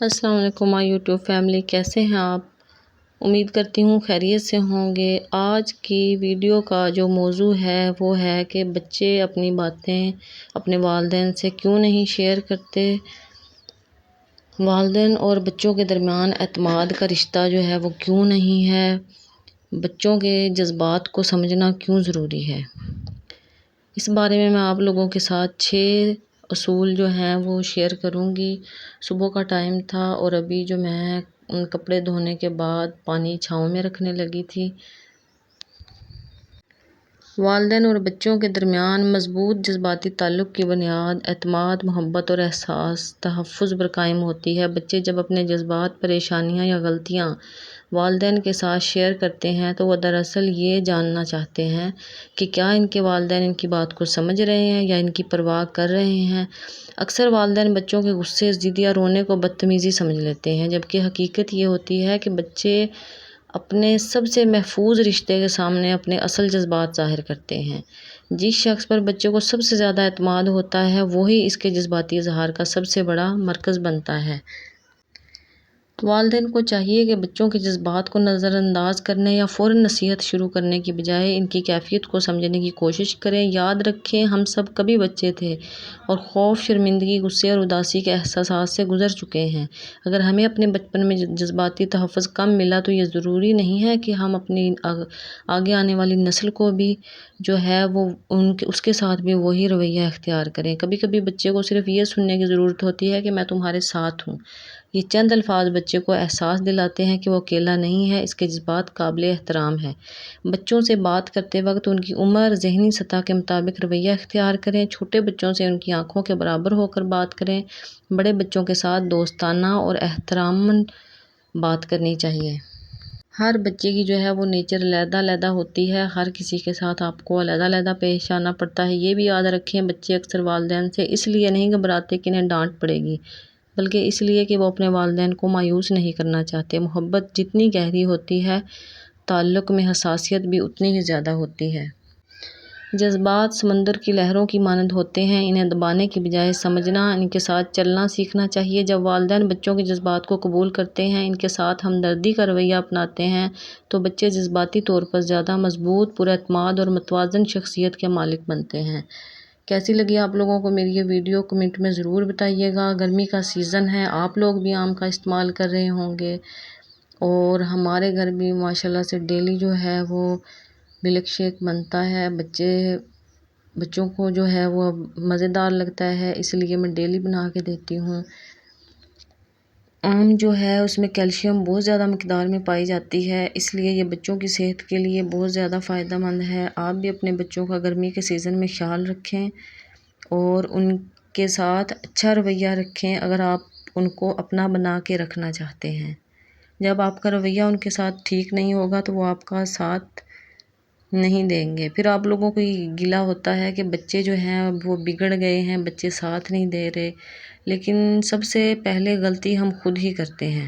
السلام علیکم مائی YouTube family, کیسے ہیں آپ؟ امید کرتی ہوں خیریت سے ہوں گے۔ آج کی ویڈیو کا جو موضوع ہے وہ ہے کہ بچے اپنی باتیں اپنے والدین سے کیوں نہیں شیئر کرتے، والدین اور بچوں کے درمیان اعتماد کا رشتہ جو ہے وہ کیوں نہیں ہے، بچوں کے جذبات کو سمجھنا کیوں ضروری ہے۔ اس بارے میں آپ لوگوں کے ساتھ 6 اصول جو ہیں وہ شیئر کروں گی۔ صبح کا ٹائم تھا اور ابھی جو میں کپڑے دھونے کے بعد پانی چھاؤں میں رکھنے لگی تھی۔ والدین اور بچوں کے درمیان مضبوط جذباتی تعلق کی بنیاد اعتماد، محبت اور احساس تحفظ پر قائم ہوتی ہے۔ بچے جب اپنے جذبات، پریشانیاں یا غلطیاں والدین کے ساتھ شیئر کرتے ہیں تو وہ دراصل یہ جاننا چاہتے ہیں کہ کیا ان کے والدین ان کی بات کو سمجھ رہے ہیں یا ان کی پرواہ کر رہے ہیں۔ اکثر والدین بچوں کے غصے، ضد یا رونے کو بدتمیزی سمجھ لیتے ہیں، جبکہ حقیقت یہ ہوتی ہے کہ بچے اپنے سب سے محفوظ رشتے کے سامنے اپنے اصل جذبات ظاہر کرتے ہیں۔ جس شخص پر بچے کو سب سے زیادہ اعتماد ہوتا ہے وہی اس کے جذباتی اظہار کا سب سے بڑا مرکز بنتا ہے۔ والدین کو چاہیے کہ بچوں کے جذبات کو نظر انداز کرنے یا فوراً نصیحت شروع کرنے کی بجائے ان کی کیفیت کو سمجھنے کی کوشش کریں۔ یاد رکھیں، ہم سب کبھی بچے تھے اور خوف، شرمندگی، غصے اور اداسی کے احساسات سے گزر چکے ہیں۔ اگر ہمیں اپنے بچپن میں جذباتی تحفظ کم ملا تو یہ ضروری نہیں ہے کہ ہم اپنی آگے آنے والی نسل کو بھی جو ہے وہ اس کے ساتھ بھی وہی رویہ اختیار کریں۔ کبھی کبھی بچے کو صرف یہ سننے کی ضرورت ہوتی ہے کہ میں تمہارے ساتھ ہوں۔ یہ چند الفاظ بچے کو احساس دلاتے ہیں کہ وہ اکیلا نہیں ہے، اس کے جذبات قابل احترام ہیں۔ بچوں سے بات کرتے وقت ان کی عمر، ذہنی سطح کے مطابق رویہ اختیار کریں۔ چھوٹے بچوں سے ان کی آنکھوں کے برابر ہو کر بات کریں۔ بڑے بچوں کے ساتھ دوستانہ اور احتراماً بات کرنی چاہیے۔ ہر بچے کی جو ہے وہ نیچر علیحدہ علیحدہ ہوتی ہے، ہر کسی کے ساتھ آپ کو علیحدہ علیحدہ پیش آنا پڑتا ہے۔ یہ بھی یاد رکھیں، بچے اکثر والدین سے اس لیے نہیں گھبراتے کہ انہیں ڈانٹ پڑے گی، بلکہ اس لیے کہ وہ اپنے والدین کو مایوس نہیں کرنا چاہتے۔ محبت جتنی گہری ہوتی ہے، تعلق میں حساسیت بھی اتنی ہی زیادہ ہوتی ہے۔ جذبات سمندر کی لہروں کی مانند ہوتے ہیں، انہیں دبانے کی بجائے سمجھنا، ان کے ساتھ چلنا سیکھنا چاہیے۔ جب والدین بچوں کے جذبات کو قبول کرتے ہیں، ان کے ساتھ ہمدردی کا رویہ اپناتے ہیں تو بچے جذباتی طور پر زیادہ مضبوط، پر اعتماد اور متوازن شخصیت کے مالک بنتے ہیں۔ کیسی لگی آپ لوگوں کو میری یہ ویڈیو؟ کمنٹ میں ضرور بتائیے گا۔ گرمی کا سیزن ہے، آپ لوگ بھی آم کا استعمال کر رہے ہوں گے، اور ہمارے گھر بھی ماشاءاللہ سے ڈیلی جو ہے وہ ملک شیک بنتا ہے۔ بچوں کو جو ہے وہ مزیدار لگتا ہے، اس لیے میں ڈیلی بنا کے دیتی ہوں۔ آم جو ہے اس میں کیلشیم بہت زیادہ مقدار میں پائی جاتی ہے، اس لیے یہ بچوں کی صحت کے لیے بہت زیادہ فائدہ مند ہے۔ آپ بھی اپنے بچوں کا گرمی کے سیزن میں خیال رکھیں اور ان کے ساتھ اچھا رویہ رکھیں اگر آپ ان کو اپنا بنا کے رکھنا چاہتے ہیں۔ جب آپ کا رویہ ان کے ساتھ ٹھیک نہیں ہوگا تو وہ آپ کا ساتھ نہیں دیں گے، پھر آپ لوگوں کو گلہ ہوتا ہے کہ بچے جو ہیں وہ بگڑ گئے ہیں، بچے ساتھ نہیں دے رہے، لیکن سب سے پہلے غلطی ہم خود ہی کرتے ہیں۔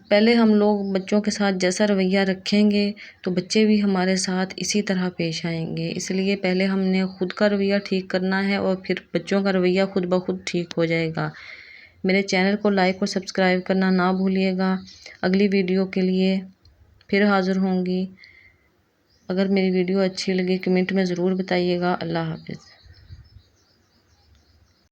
پہلے ہم لوگ بچوں کے ساتھ جیسا رویہ رکھیں گے تو بچے بھی ہمارے ساتھ اسی طرح پیش آئیں گے، اس لیے پہلے ہم نے خود کا رویہ ٹھیک کرنا ہے اور پھر بچوں کا رویہ خود بخود ٹھیک ہو جائے گا۔ میرے چینل کو لائک اور سبسکرائب کرنا نہ بھولیے گا۔ اگلی ویڈیو کے لیے پھر حاضر ہوں گی۔ اگر میری ویڈیو اچھی لگی کمنٹ میں ضرور بتائیے گا۔ اللہ حافظ۔